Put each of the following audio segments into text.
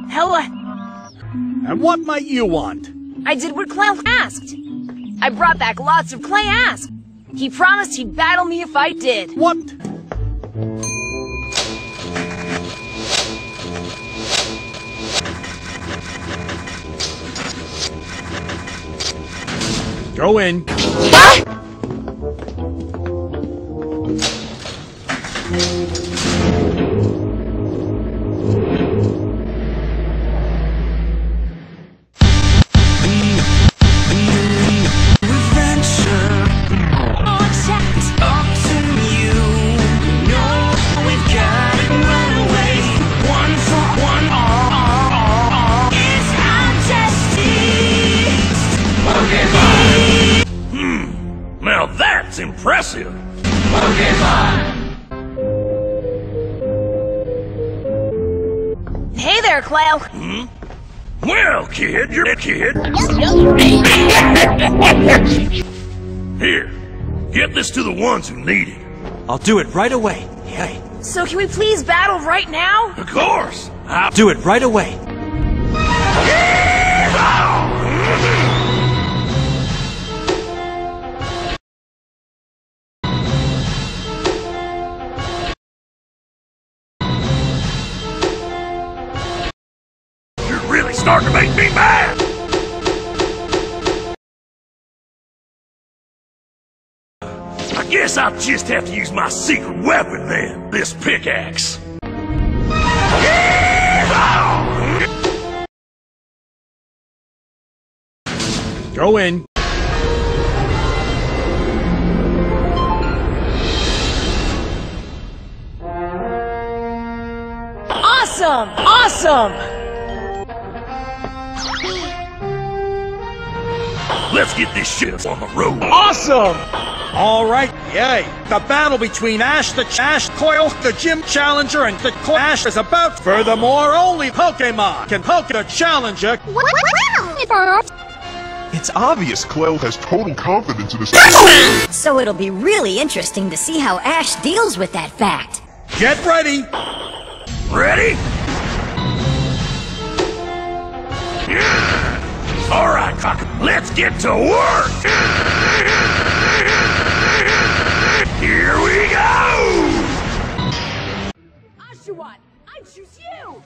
Hella. And what might you want? I did what ClalC asked. I brought back lots of clay ask. He promised he'd battle me if I did. What? Go in. Now that's impressive! Hey there, ClalC. Well, kid, you're a kid. Here, get this to the ones who need it. I'll do it right away. Yay. So can we please battle right now? Of course! I'll do it right away. You're really starting to make me mad! I guess I'll just have to use my secret weapon then, this pickaxe. Go in. Awesome! Awesome! Let's get this shit on the road. Awesome! All right, yay. The battle between Ash the Chash Coil, the Gym Challenger, and the Clash is about. Furthermore, only Pokemon can poke the Challenger. It's obvious ClalC has total confidence in this. So it'll be really interesting to see how Ash deals with that fact. Get ready. Ready? All right, Cock, let's get to work! Here we go! Oshawott, I choose you!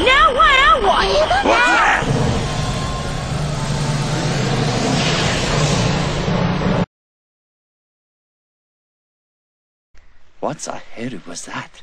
Now what? What's that? What's a head was that?